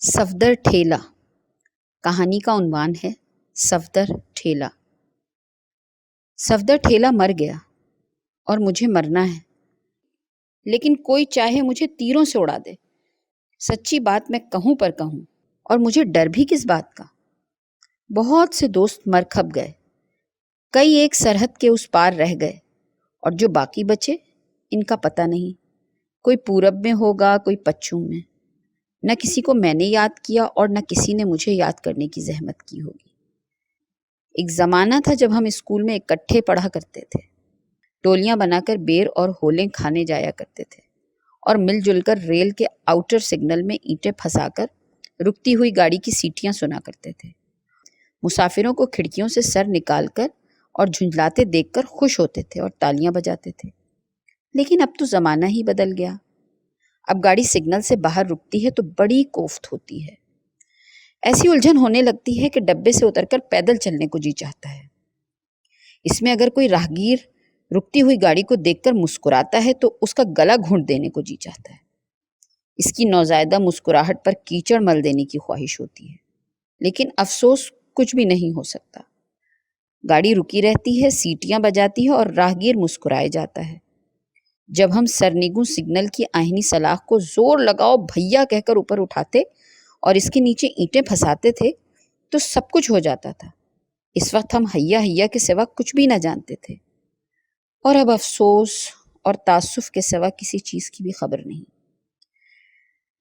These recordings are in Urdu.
صفدر ٹھیلا۔ کہانی کا عنوان ہے صفدر ٹھیلا۔ صفدر ٹھیلا مر گیا اور مجھے مرنا ہے، لیکن کوئی چاہے مجھے تیروں سے اڑا دے۔ سچی بات میں کہوں پر کہوں، اور مجھے ڈر بھی کس بات کا؟ بہت سے دوست مر کھپ گئے، کئی ایک سرحد کے اس پار رہ گئے، اور جو باقی بچے ان کا پتہ نہیں۔ کوئی پورب میں ہوگا، کوئی پچھم میں۔ نہ کسی کو میں نے یاد کیا اور نہ کسی نے مجھے یاد کرنے کی زحمت کی ہوگی۔ ایک زمانہ تھا جب ہم اسکول میں اکٹھے پڑھا کرتے تھے، ٹولیاں بنا کر بیر اور ہولیں کھانے جایا کرتے تھے، اور مل جل کر ریل کے آؤٹر سگنل میں اینٹیں پھنسا کر رکتی ہوئی گاڑی کی سیٹیاں سنا کرتے تھے۔ مسافروں کو کھڑکیوں سے سر نکال کر اور جھنجھلاتے دیکھ کر خوش ہوتے تھے اور تالیاں بجاتے تھے۔ لیکن اب تو زمانہ ہی بدل گیا۔ اب گاڑی سگنل سے باہر رکتی ہے تو بڑی کوفت ہوتی ہے۔ ایسی الجھن ہونے لگتی ہے کہ ڈبے سے اتر کر پیدل چلنے کو جی چاہتا ہے۔ اس میں اگر کوئی راہگیر رکتی ہوئی گاڑی کو دیکھ کر مسکراتا ہے تو اس کا گلا گھونٹ دینے کو جی چاہتا ہے۔ اس کی نوزائیدہ مسکراہٹ پر کیچڑ مل دینے کی خواہش ہوتی ہے، لیکن افسوس کچھ بھی نہیں ہو سکتا۔ گاڑی رکی رہتی ہے، سیٹیاں بجاتی ہے اور راہگیر مسکرائے جاتا ہے۔ جب ہم سرنگوں سگنل کی آہنی سلاخ کو زور لگاؤ بھیا کہہ کر اوپر اٹھاتے اور اس کے نیچے اینٹیں پھنساتے تھے تو سب کچھ ہو جاتا تھا۔ اس وقت ہم ہیا ہیا کے سوا کچھ بھی نہ جانتے تھے، اور اب افسوس اور تاسف کے سوا کسی چیز کی بھی خبر نہیں۔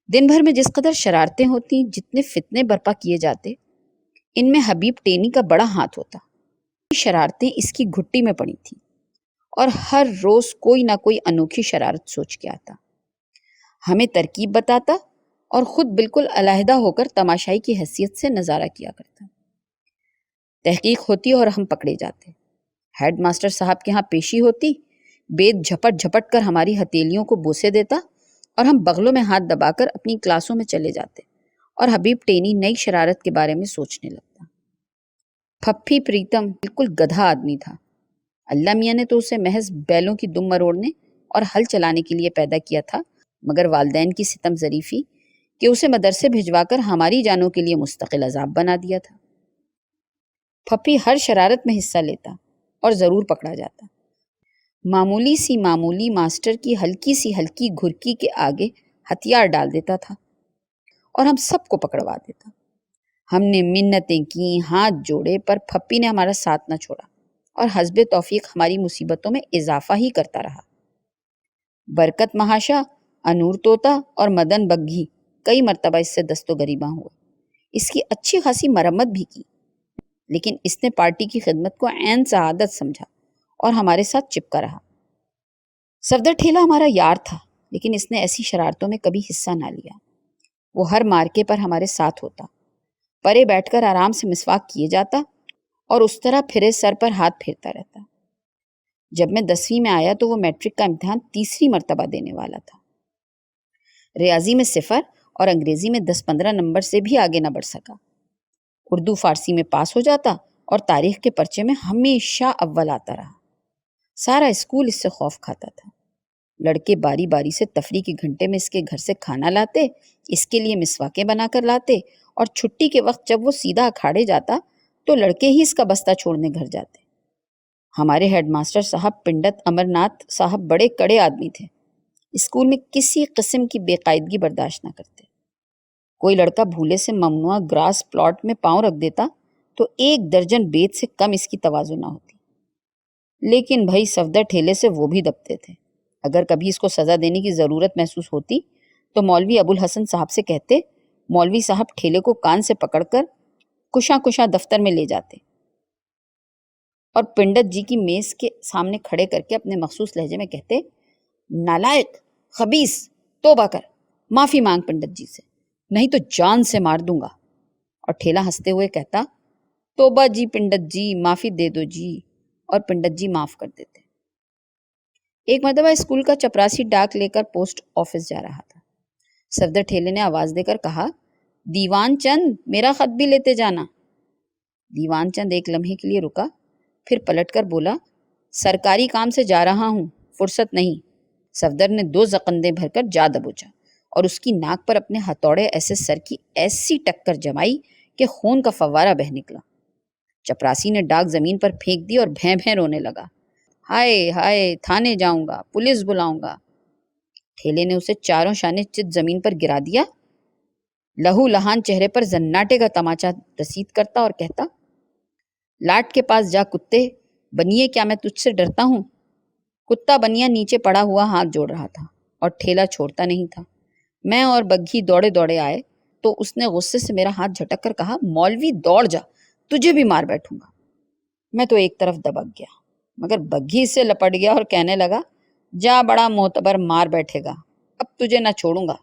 دن بھر میں جس قدر شرارتیں ہوتی، جتنے فتنے برپا کیے جاتے، ان میں حبیب ٹینی کا بڑا ہاتھ ہوتا۔ شرارتیں اس کی گھٹی میں پڑی تھیں، اور ہر روز کوئی نہ کوئی انوکھی شرارت سوچ کے آتا، ہمیں ترکیب بتاتا اور خود بالکل علیحدہ ہو کر تماشائی کی حیثیت سے نظارہ کیا کرتا۔ تحقیق ہوتی اور ہم پکڑے جاتے۔ ہیڈ ماسٹر صاحب کے ہاں پیشی ہوتی، بید جھپٹ جھپٹ کر ہماری ہتھیلیوں کو بوسے دیتا اور ہم بغلوں میں ہاتھ دبا کر اپنی کلاسوں میں چلے جاتے، اور حبیب ٹینی نئی شرارت کے بارے میں سوچنے لگتا۔ پھپھی پریتم بالکل گدھا آدمی تھا۔ اللہ میاں نے تو اسے محض بیلوں کی دم مروڑنے اور ہل چلانے کے لیے پیدا کیا تھا، مگر والدین کی ستم ظریفی کہ اسے مدرسے بھجوا کر ہماری جانوں کے لیے مستقل عذاب بنا دیا تھا۔ پھپھی ہر شرارت میں حصہ لیتا اور ضرور پکڑا جاتا۔ معمولی ماسٹر کی ہلکی سی ہلکی گھرکی کے آگے ہتھیار ڈال دیتا تھا اور ہم سب کو پکڑوا دیتا۔ ہم نے منتیں کی، ہاتھ جوڑے، پر پھپھی نے ہمارا ساتھ نہ چھوڑا اور حسب توفیق ہماری مصیبتوں میں اضافہ ہی کرتا رہا۔ برکت محاشا، انور طوطا اور مدن بگھی کئی مرتبہ اس سے دست و گریباں ہوئے، اس کی اچھی خاصی مرمت بھی کی، لیکن اس نے پارٹی کی خدمت کو عین سعادت سمجھا اور ہمارے ساتھ چپکا رہا۔ صفدر ٹھیلا ہمارا یار تھا، لیکن اس نے ایسی شرارتوں میں کبھی حصہ نہ لیا۔ وہ ہر مارکے پر ہمارے ساتھ ہوتا، پرے بیٹھ کر آرام سے مسواک کیے جاتا اور اس طرح پھرے سر پر ہاتھ پھیرتا رہتا۔ جب میں 10ویں میں آیا تو وہ میٹرک کا امتحان تیسری مرتبہ دینے والا تھا۔ ریاضی میں 0 اور انگریزی میں 10-15 نمبر سے بھی آگے نہ بڑھ سکا۔ اردو فارسی میں پاس ہو جاتا اور تاریخ کے پرچے میں ہمیشہ اول آتا رہا۔ سارا اسکول اس سے خوف کھاتا تھا۔ لڑکے باری باری سے تفریح کے گھنٹے میں اس کے گھر سے کھانا لاتے، اس کے لیے مسواکیں بنا کر لاتے، اور چھٹی کے وقت جب وہ سیدھا اکھاڑے جاتا تو لڑکے ہی اس کا بستہ چھوڑنے گھر جاتے۔ ہمارے ہیڈ ماسٹر صاحب پنڈت امرناتھ صاحب بڑے کڑے آدمی تھے، اسکول میں کسی قسم کی بے قاعدگی برداشت نہ کرتے۔ کوئی لڑکا بھولے سے ممنوعہ گراس پلاٹ میں پاؤں رکھ دیتا تو 1 درجن بیت سے کم اس کی تواضع نہ ہوتی۔ لیکن بھائی صفدر ٹھیلے سے وہ بھی دبتے تھے۔ اگر کبھی اس کو سزا دینے کی ضرورت محسوس ہوتی تو مولوی ابو الحسن صاحب سے کہتے، مولوی صاحب ٹھیلے کو کان سے پکڑ کر کشاں دفتر میں لے جاتے اور پنڈت جی کی میز کے سامنے کھڑے کر کے اپنے مخصوص لہجے میں کہتے، نالائق، خبیث، توبہ کر، معافی مانگ پنڈت جی سے، نہیں تو جان سے مار دوں گا۔ اور ٹھیلا ہنستے ہوئے کہتا، توبہ جی پنڈت جی، معافی دے دو جی، اور پنڈت جی معاف کر دیتے۔ ایک مرتبہ اسکول کا چپراسی ڈاک لے کر پوسٹ آفس جا رہا تھا۔ صفدر ٹھیلے نے آواز دے کر کہا، دیوان چند، میرا خط بھی لیتے جانا۔ دیوان چند ایک لمحے کے لیے رکا، پھر پلٹ کر بولا، سرکاری کام سے جا رہا ہوں، فرصت نہیں۔ صفدر نے 2 زقندیں بھر کر جا دبوچا، اور اس کی ناک پر اپنے ہتھوڑے ایسے سر کی ایسی ٹکر جمائی کہ خون کا فوارہ بہہ نکلا۔ چپراسی نے ڈاک زمین پر پھینک دی اور بھیں بھیں رونے لگا۔ ہائے ہائے، تھانے جاؤں گا، پولیس بلاؤں گا۔ ٹھیلے نے اسے چاروں شانے چت زمین پر گرا دیا، لہو لہان چہرے پر زناٹے کا تماچا رسید کرتا اور کہتا، لاٹ کے پاس جا کتے، بنیے کیا میں تجھ سے ڈرتا ہوں؟ کتا بنیا نیچے پڑا ہوا ہاتھ جوڑ رہا تھا اور ٹھیلا چھوڑتا نہیں تھا۔ میں اور بگھی دوڑے دوڑے آئے تو اس نے غصے سے میرا ہاتھ جھٹک کر کہا، مولوی دوڑ جا، تجھے بھی مار بیٹھوں گا۔ میں تو ایک طرف دبک گیا، مگر بگھی سے لپٹ گیا اور کہنے لگا، جا بڑا معتبر، مار بیٹھے گا، اب تجھے نہ چھوڑوں گا۔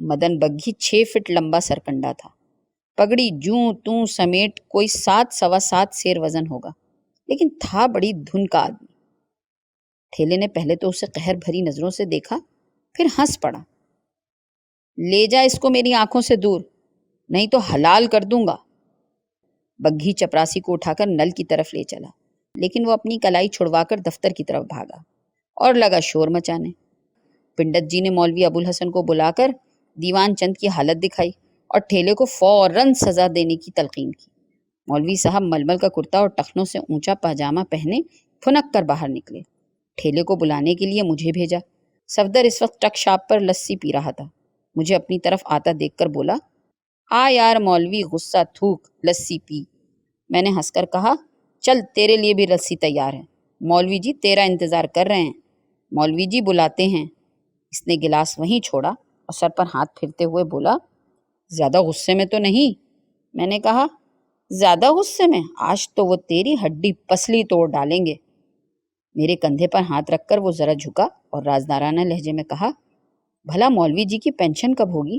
مدن بگھی 6 فٹ لمبا سرکنڈا تھا، پگڑی جوں توں سمیٹ کوئی 7 سوا 7 سیر وزن ہوگا، لیکن تھا بڑی دھن کا آدمی۔ ٹھیلے نے پہلے تو اسے قہر بھری نظروں سے دیکھا، پھر ہنس پڑا۔ لے جا اس کو میری آنکھوں سے دور، نہیں تو حلال کر دوں گا۔ بگھی چپراسی کو اٹھا کر نل کی طرف لے چلا، لیکن وہ اپنی کلائی چھڑوا کر دفتر کی طرف بھاگا اور لگا شور مچانے۔ پنڈت جی نے مولوی ابو الحسن کو بلا کر دیوان چند کی حالت دکھائی اور ٹھیلے کو فوراً سزا دینے کی تلقین کی۔ مولوی صاحب ململ کا کرتا اور ٹخنوں سے اونچا پاجامہ پہنے پھنک کر باہر نکلے۔ ٹھیلے کو بلانے کے لیے مجھے بھیجا۔ صفدر اس وقت ٹک شاپ پر لسی پی رہا تھا، مجھے اپنی طرف آتا دیکھ کر بولا، آ یار مولوی، غصہ تھوک، لسی پی۔ میں نے ہنس کر کہا، چل تیرے لیے بھی لسی تیار ہے، مولوی جی تیرا انتظار کر رہے ہیں، مولوی جی بلاتے ہیں۔ اس نے گلاس وہیں چھوڑا اور سر پر ہاتھ پھرتے ہوئے بولا، زیادہ غصے میں تو نہیں؟ میں نے کہا، زیادہ غصے میں؟ آج تو وہ تیری ہڈی پسلی توڑ ڈالیں گے۔ میرے کندھے پر ہاتھ رکھ کر وہ ذرا جھکا اور رازدارانہ لہجے میں کہا، بھلا مولوی جی کی پینشن کب ہوگی؟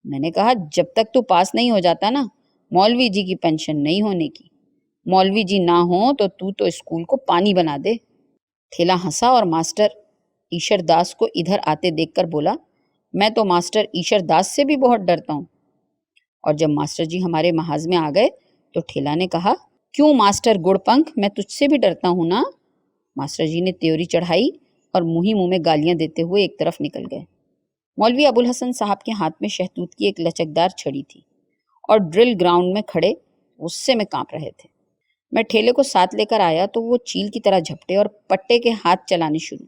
میں نے کہا، جب تک تو پاس نہیں ہو جاتا نا، مولوی جی کی پینشن نہیں ہونے کی۔ مولوی جی نہ ہوں تو اسکول کو پانی بنا دے۔ ٹھیلا ہنسا اور ماسٹر ایشر داس کو ادھر آتے دیکھ کر بولا، میں تو ماسٹر ایشر داس سے بھی بہت ڈرتا ہوں۔ اور جب ماسٹر جی ہمارے محاذ میں آ گئے تو ٹھیلا نے کہا، کیوں ماسٹر گڑ پنکھ، میں تجھ سے بھی ڈرتا ہوں نا۔ ماسٹر جی نے تیوری چڑھائی اور منہ میں گالیاں دیتے ہوئے ایک طرف نکل گئے۔ مولوی ابو الحسن صاحب کے ہاتھ میں شہتوت کی ایک لچکدار چھڑی تھی اور ڈرل گراؤنڈ میں کھڑے غصے میں کانپ رہے تھے۔ میں ٹھیلے کو ساتھ لے کر آیا تو وہ چیل کی طرح جھپٹے اور پٹے کے ہاتھ چلانے شروع۔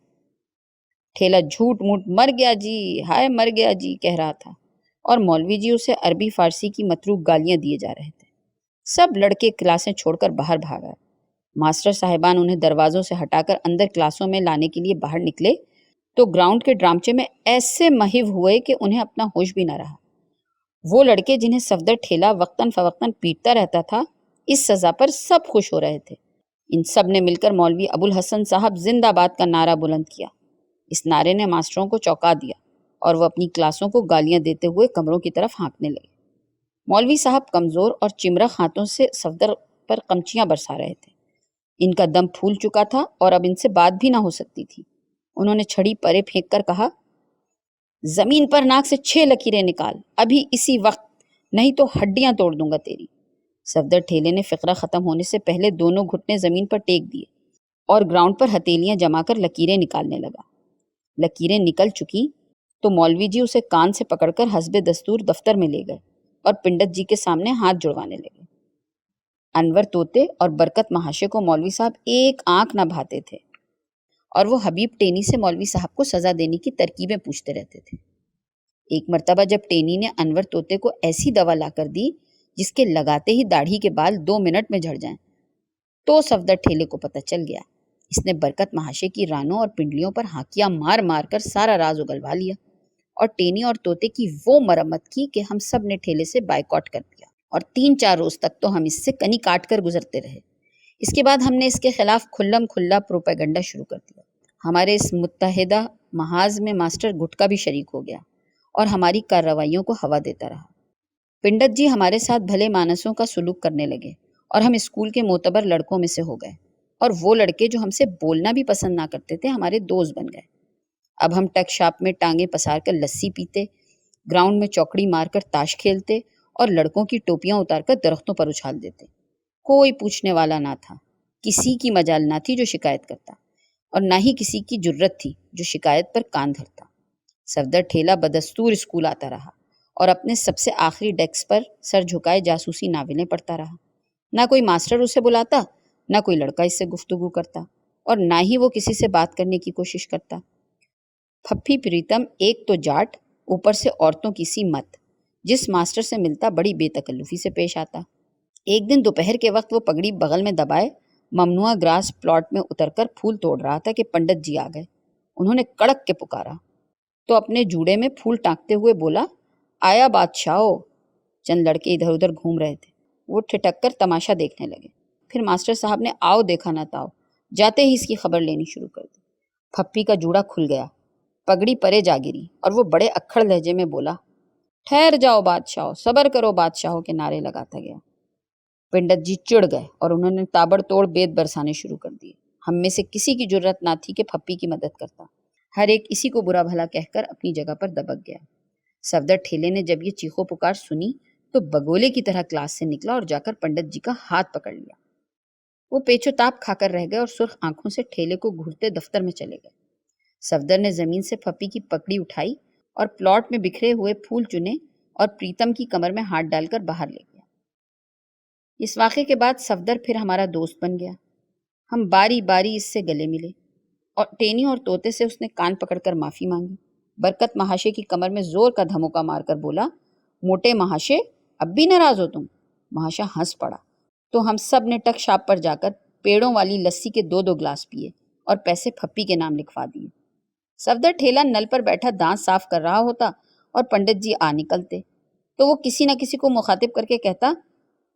ٹھیلا جھوٹ موٹ مر گیا جی، ہائے مر گیا جی کہہ رہا تھا، اور مولوی جی اسے عربی فارسی کی متروک گالیاں دیے جا رہے تھے۔ سب لڑکے کلاسیں چھوڑ کر باہر بھاگ آئے۔ ماسٹر صاحبان انہیں دروازوں سے ہٹا کر اندر کلاسوں میں لانے کے لیے باہر نکلے تو گراؤنڈ کے ڈرامچے میں ایسے مہیو ہوئے کہ انہیں اپنا ہوش بھی نہ رہا۔ وہ لڑکے جنہیں صفدر ٹھیلا وقتاً فوقتاً پیٹتا رہتا تھا، اس سزا پر سب خوش ہو رہے تھے۔ ان سب نے مل کر مولوی ابو الحسن صاحب زندہ باد کا نعرہ بلند کیا۔ اس نعرے نے ماسٹروں کو چونکا دیا اور وہ اپنی کلاسوں کو گالیاں دیتے ہوئے کمروں کی طرف ہانکنے لگے۔ مولوی صاحب کمزور اور چمرخ ہاتھوں سے صفدر پر قمچیاں برسا رہے تھے۔ ان کا دم پھول چکا تھا اور اب ان سے بات بھی نہ ہو سکتی تھی۔ انہوں نے چھڑی پرے پھینک کر کہا، زمین پر ناک سے 6 لکیریں نکال، ابھی اسی وقت، نہیں تو ہڈیاں توڑ دوں گا تیری۔ صفدر ٹھیلے نے فقرہ ختم ہونے سے پہلے دونوں گھٹنے زمین پر ٹیک دیے اور گراؤنڈ پر ہتھیلیاں جما کر لکیریں نکالنے لگا۔ لکیریں نکل چکی تو مولوی جی اسے کان سے پکڑ کر حسب دستور دفتر میں لے گئے اور پنڈت جی کے سامنے ہاتھ جڑوانے لگے۔ انور طوطے اور برکت محاشے کو مولوی صاحب ایک آنکھ نہ بھاتے تھے اور وہ حبیب ٹینی سے مولوی صاحب کو سزا دینے کی ترکیبیں پوچھتے رہتے تھے۔ ایک مرتبہ جب ٹینی نے انور طوطے کو ایسی دوا لا کر دی جس کے لگاتے ہی داڑھی کے بال 2 منٹ میں جھڑ جائیں تو صفدر ٹھیلے کو پتہ چل گیا۔ اس نے برکت محاشے کی رانوں اور پنڈلیوں پر ہانکیاں مار مار کر سارا راز اگلوا لیا اور ٹینی اور طوطے کی وہ مرمت کی کہ ہم سب نے ٹھیلے سے بائیکاٹ کر دیا اور 3-4 روز تک تو ہم اس سے کنی کاٹ کر گزرتے رہے۔ اس کے بعد ہم نے اس کے خلاف کھلم کھلا پروپیگنڈا شروع کر دیا۔ ہمارے اس متحدہ محاذ میں ماسٹر گٹکا بھی شریک ہو گیا اور ہماری کارروائیوں کو ہوا دیتا رہا۔ پنڈت جی ہمارے ساتھ بھلے مانسوں کا سلوک کرنے لگے اور ہم اسکول کے معتبر لڑکوں میں سے ہو گئے، اور وہ لڑکے جو ہم سے بولنا بھی پسند نہ کرتے تھے ہمارے دوست بن گئے۔ اب ہم ٹک شاپ میں ٹانگیں پسار کر لسی پیتے، گراؤنڈ میں چوکڑی مار کر تاش کھیلتے اور لڑکوں کی ٹوپیاں اتار کر درختوں پر اچھال دیتے۔ کوئی پوچھنے والا نہ تھا، کسی کی مجال نہ تھی جو شکایت کرتا، اور نہ ہی کسی کی جرت تھی جو شکایت پر کان دھرتا۔ صفدر ٹھیلا بدستور اسکول آتا رہا اور اپنے سب سے آخری ڈیسک پر سر جھکائے جاسوسی ناولیں پڑھتا رہا۔ نہ کوئی ماسٹر اسے بلاتا، نہ کوئی لڑکا اس سے گفتگو کرتا، اور نہ ہی وہ کسی سے بات کرنے کی کوشش کرتا۔ پھپھی پریتم ایک تو جاٹ، اوپر سے عورتوں کی سی مت، جس ماسٹر سے ملتا بڑی بے تکلفی سے پیش آتا۔ ایک دن دوپہر کے وقت وہ پگڑی بغل میں دبائے ممنوعہ گراس پلاٹ میں اتر کر پھول توڑ رہا تھا کہ پنڈت جی آ گئے۔ انہوں نے کڑک کے پکارا تو اپنے جوڑے میں پھول ٹانکتے ہوئے بولا، آیا بادشاہو۔ چند لڑکے ادھر ادھر گھوم رہے تھے، وہ ٹھٹک کر تماشا دیکھنے لگے۔ پھر ماسٹر صاحب نے آؤ دیکھا نہ تاؤ جاتے ہی اس کی خبر لینی شروع کر دی۔ پھپھی کا جوڑا کھل گیا، پگڑی پرے جا گری، اور وہ بڑے اکھڑ لہجے میں بولا، ٹھہر جاؤ بادشاہو، صبر کرو بادشاہو کے نعرے لگاتا گیا۔ پنڈت جی چڑ گئے اور انہوں نے تابڑ توڑ بید برسانے شروع کر دیے۔ ہم میں سے کسی کی جرت نہ تھی کہ پھپھی کی مدد کرتا۔ ہر ایک اسی کو برا بھلا کہہ کر اپنی جگہ پر دبک گیا۔ صفدر ٹھیلے نے جب یہ چیخو پکار سنی تو بگولے کی طرح کلاس سے نکلا اور جا کر پنڈت جی کا ہاتھ پکڑ لیا۔ وہ پیچو تاپ کھا کر رہ گئے اور سرخ آنکھوں سے ٹھیلے کو گھورتے دفتر میں چلے گئے۔ صفدر نے زمین سے پھپھی کی پکڑی اٹھائی اور پلاٹ میں بکھرے ہوئے پھول چنے اور پریتم کی کمر میں ہاتھ ڈال کر باہر لے گیا۔ اس واقعے کے بعد صفدر پھر ہمارا دوست بن گیا۔ ہم باری باری اس سے گلے ملے اور ٹینی اور طوطے سے اس نے کان پکڑ کر معافی مانگی۔ برکت مہاشے کی کمر میں زور کا دھموکا مار کر بولا، موٹے مہاشے، اب بھی ناراض ہو تم؟ مہاشا ہنس پڑا تو ہم سب نے ٹک شاپ پر جا کر پیڑوں والی لسی کے 2 گلاس پیے اور پیسے پھپھی کے نام لکھوا دیے۔ صفدر ٹھیلا نل پر بیٹھا دانت صاف کر رہا ہوتا اور پنڈت جی آ نکلتے تو وہ کسی نہ کسی کو مخاطب کر کے کہتا،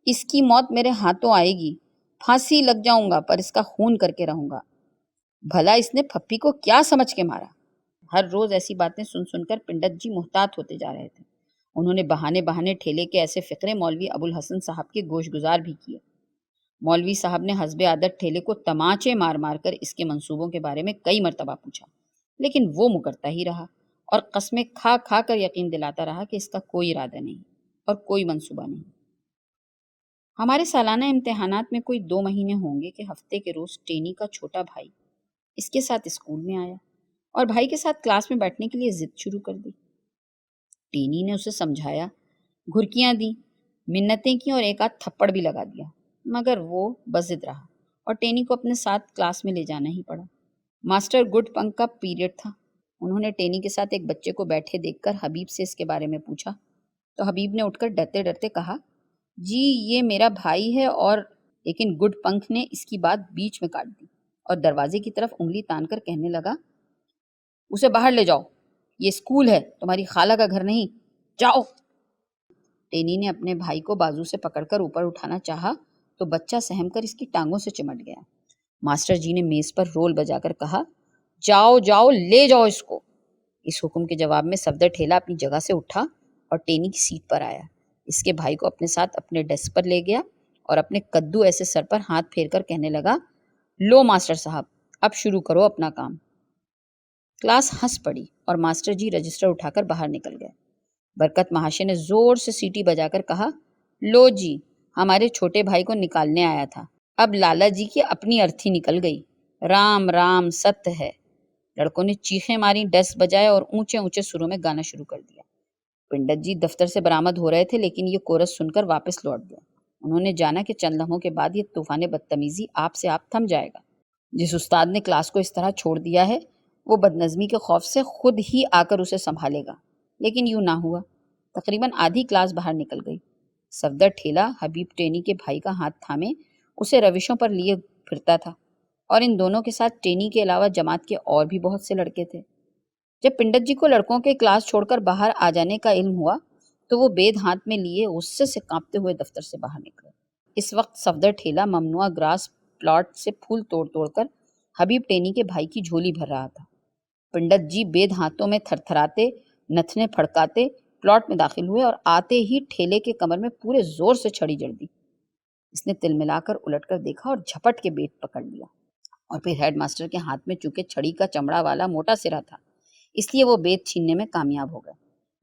اس کی موت میرے ہاتھوں آئے گی، پھانسی لگ جاؤں گا پر اس کا خون کر کے رہوں گا۔ بھلا اس نے پھپھی کو کیا سمجھ کے مارا؟ ہر روز ایسی باتیں سن سن کر پنڈت جی محتاط ہوتے جا رہے تھے۔ انہوں نے بہانے بہانے ٹھیلے کے ایسے فقرے مولوی ابو الحسن صاحب کے گوش گزار بھی کیے۔ مولوی صاحب نے حسب عادت ٹھیلے کو تماچے مار مار کر اس کے منصوبوں کے بارے میں کئی مرتبہ پوچھا، لیکن وہ مکرتا ہی رہا اور قسمیں کھا کھا کر یقین دلاتا رہا کہ اس کا کوئی ارادہ نہیں اور کوئی منصوبہ نہیں۔ ہمارے سالانہ امتحانات میں کوئی 2 مہینے ہوں گے کہ ہفتے کے روز ٹینی کا چھوٹا بھائی اس کے ساتھ اسکول میں آیا اور بھائی کے ساتھ کلاس میں بیٹھنے کے لیے ضد شروع کر دی۔ ٹینی نے اسے سمجھایا، گھرکیاں دیں، منتیں کی اور ایک آدھ تھپڑ بھی لگا دیا، مگر وہ بضد رہا اور ٹینی کو اپنے ساتھ کلاس میں لے جانا ہی پڑا۔ ماسٹر گڈ پنک کا پیریڈ تھا۔ انہوں نے ٹینی کے ساتھ ایک بچے کو بیٹھے دیکھ کر حبیب سے اس کے بارے میں پوچھا تو حبیب نے اٹھ کر ڈرتے ڈرتے کہا، جی یہ میرا بھائی ہے اور… لیکن گڈ پنک نے اس کی بات بیچ میں کاٹ دی اور دروازے کی طرف انگلی تان کر کہنے لگا، اسے باہر لے جاؤ، یہ اسکول ہے، تمہاری خالہ کا گھر نہیں، جاؤ۔ ٹینی نے اپنے بھائی کو بازو سے پکڑ کر اوپر اٹھانا چاہا تو بچہ سہم کر اس کی ٹانگوں سے چمٹ گیا۔ ماسٹر جی نے میز پر رول بجا کر کہا، جاؤ جاؤ لے جاؤ اس کو۔ اس حکم کے جواب میں صفدر ٹھیلا اپنی جگہ سے اٹھا اور ٹینی کی سیٹ پر آیا، اس کے بھائی کو اپنے ساتھ اپنے ڈیسک پر لے گیا اور اپنے کدو ایسے سر پر ہاتھ پھیر کر کہنے لگا، لو ماسٹر صاحب اب شروع کرو اپنا کام۔ کلاس ہنس پڑی اور ماسٹر جی رجسٹر اٹھا کر باہر نکل گئے۔ برکت مہاشے نے زور سے سیٹی بجا کر کہا، لو جی ہمارے چھوٹے بھائی کو نکالنے آیا تھا، اب لالا جی کی اپنی ارتھی نکل گئی، رام رام ستیہ ہے۔ لڑکوں نے چیخیں ماری، ڈیسک بجائے اور اونچے اونچے سروں میں گانا شروع کر دیا۔ پنڈت جی دفتر سے برآمد ہو رہے تھے لیکن یہ کورس سن کر واپس لوٹ گئے۔ انہوں نے جانا کہ چند لمحوں کے بعد یہ طوفان بدتمیزی آپ سے آپ تھم جائے گا۔ جس استاد نے کلاس کو اس طرح چھوڑ دیا ہے وہ بدنظمی کے خوف سے خود ہی آ کر اسے سنبھالے گا، لیکن یوں نہ ہوا۔ تقریباً آدھی کلاس باہر نکل گئی۔ صفدر ٹھیلا حبیب ٹینی کے بھائی کا ہاتھ تھامے اسے روشوں پر لیے پھرتا تھا اور ان دونوں کے ساتھ ٹینی کے علاوہ جماعت کے اور بھی بہت سے لڑکے تھے۔ جب پنڈت جی کو لڑکوں کے کلاس چھوڑ کر باہر آ جانے کا علم ہوا تو وہ بید ہاتھ میں لیے غصے سے کانپتے ہوئے دفتر سے باہر نکلے۔ اس وقت صفدر ٹھیلا ممنوعہ گراس پلاٹ سے پھول توڑ توڑ کر حبیب ٹینی کے بھائی کی جھولی بھر رہا تھا۔ پنڈت جی بید ہاتھوں میں تھر تھراتے نتنے پھڑکاتے پلاٹ میں داخل ہوئے اور آتے ہی ٹھیلے کے کمر میں پورے زور سے چھڑی جڑ دی۔ اس نے تل ملا کر الٹ کر دیکھا اور جھپٹ کے بیٹ پکڑ لیا، اور پھر ہیڈ ماسٹر کے ہاتھ میں چونکہ چھڑی کا چمڑا والا موٹا سرا تھا اس لیے وہ بیت چھیننے میں کامیاب ہو گئے۔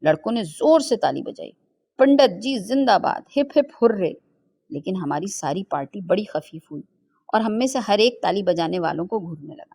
لڑکوں نے زور سے تالی بجائی، پنڈت جی زندہ باد، ہپ ہپ ہرے۔ لیکن ہماری ساری پارٹی بڑی خفیف ہوئی اور ہم میں سے ہر ایک تالی بجانے والوں کو گھورنے لگا۔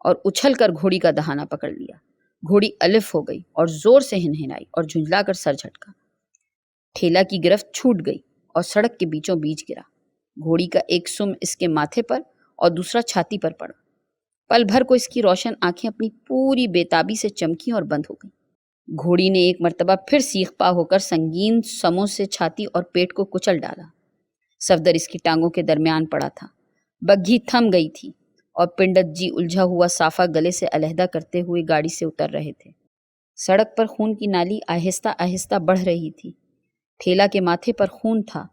اور اچھل کر گھوڑی کا دہانہ پکڑ لیا۔ گھوڑی الف ہو گئی اور زور سے ہنہنائی اور جھنجلا کر سر جھٹکا۔ ٹھیلا کی گرفت چھوٹ گئی اور سڑک کے بیچوں بیچ گرا۔ گھوڑی کا ایک سم اس کے ماتھے پر اور دوسرا چھاتی پر پڑا۔ پل بھر کو اس کی روشن آنکھیں اپنی پوری بےتابی سے چمکی اور بند ہو گئیں۔ گھوڑی نے ایک مرتبہ پھر سیخ پا ہو کر سنگین سموں سے چھاتی اور پیٹ کو کچل ڈالا۔ صفدر اس کی ٹانگوں کے درمیان پڑا تھا۔ بگھی تھم گئی تھی اور پنڈت جی الجھا ہوا صافہ گلے سے علیحدہ کرتے ہوئے گاڑی سے اتر رہے تھے۔ سڑک پر خون کی نالی آہستہ آہستہ بڑھ رہی تھی۔ ٹھیلا کے ماتھے پر خون تھا،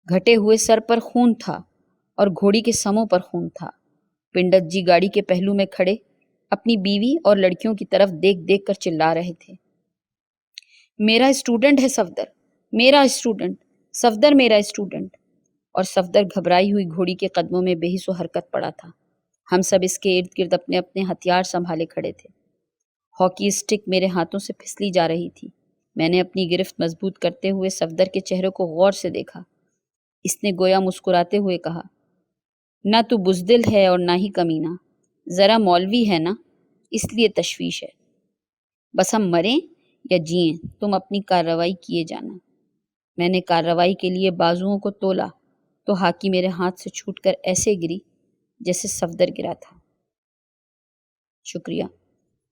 گھٹے ہوئے سر پر خون تھا اور گھوڑی کے سموں پر خون تھا۔ پنڈت جی گاڑی کے پہلو میں کھڑے اپنی بیوی اور لڑکیوں کی طرف دیکھ دیکھ کر چلا رہے تھے، میرا اسٹوڈنٹ ہے صفدر، میرا اسٹوڈنٹ، صفدر میرا اسٹوڈنٹ۔ اور صفدر گھبرائی ہوئی گھوڑی کے قدموں میں بے حس و حرکت پڑا تھا۔ ہم سب اس کے ارد گرد اپنے اپنے ہتھیار سنبھالے کھڑے تھے۔ ہاکی اسٹک میرے ہاتھوں سے پھسلی جا رہی تھی۔ میں نے اپنی گرفت مضبوط کرتے ہوئے صفدر کے چہرے کو غور سے دیکھا۔ اس نے گویا مسکراتے ہوئے کہا، نہ تو بزدل ہے اور نہ ہی کمینہ، ذرا مولوی ہے نا، اس لیے تشویش ہے۔ بس ہم مریں یا جئیں تم اپنی کارروائی کیے جانا۔ میں نے کارروائی کے لیے بازوؤں کو تولا تو ہاکی میرے ہاتھ سے چھوٹ کر ایسے گری جیسے صفدر گرا تھا۔ شکریہ۔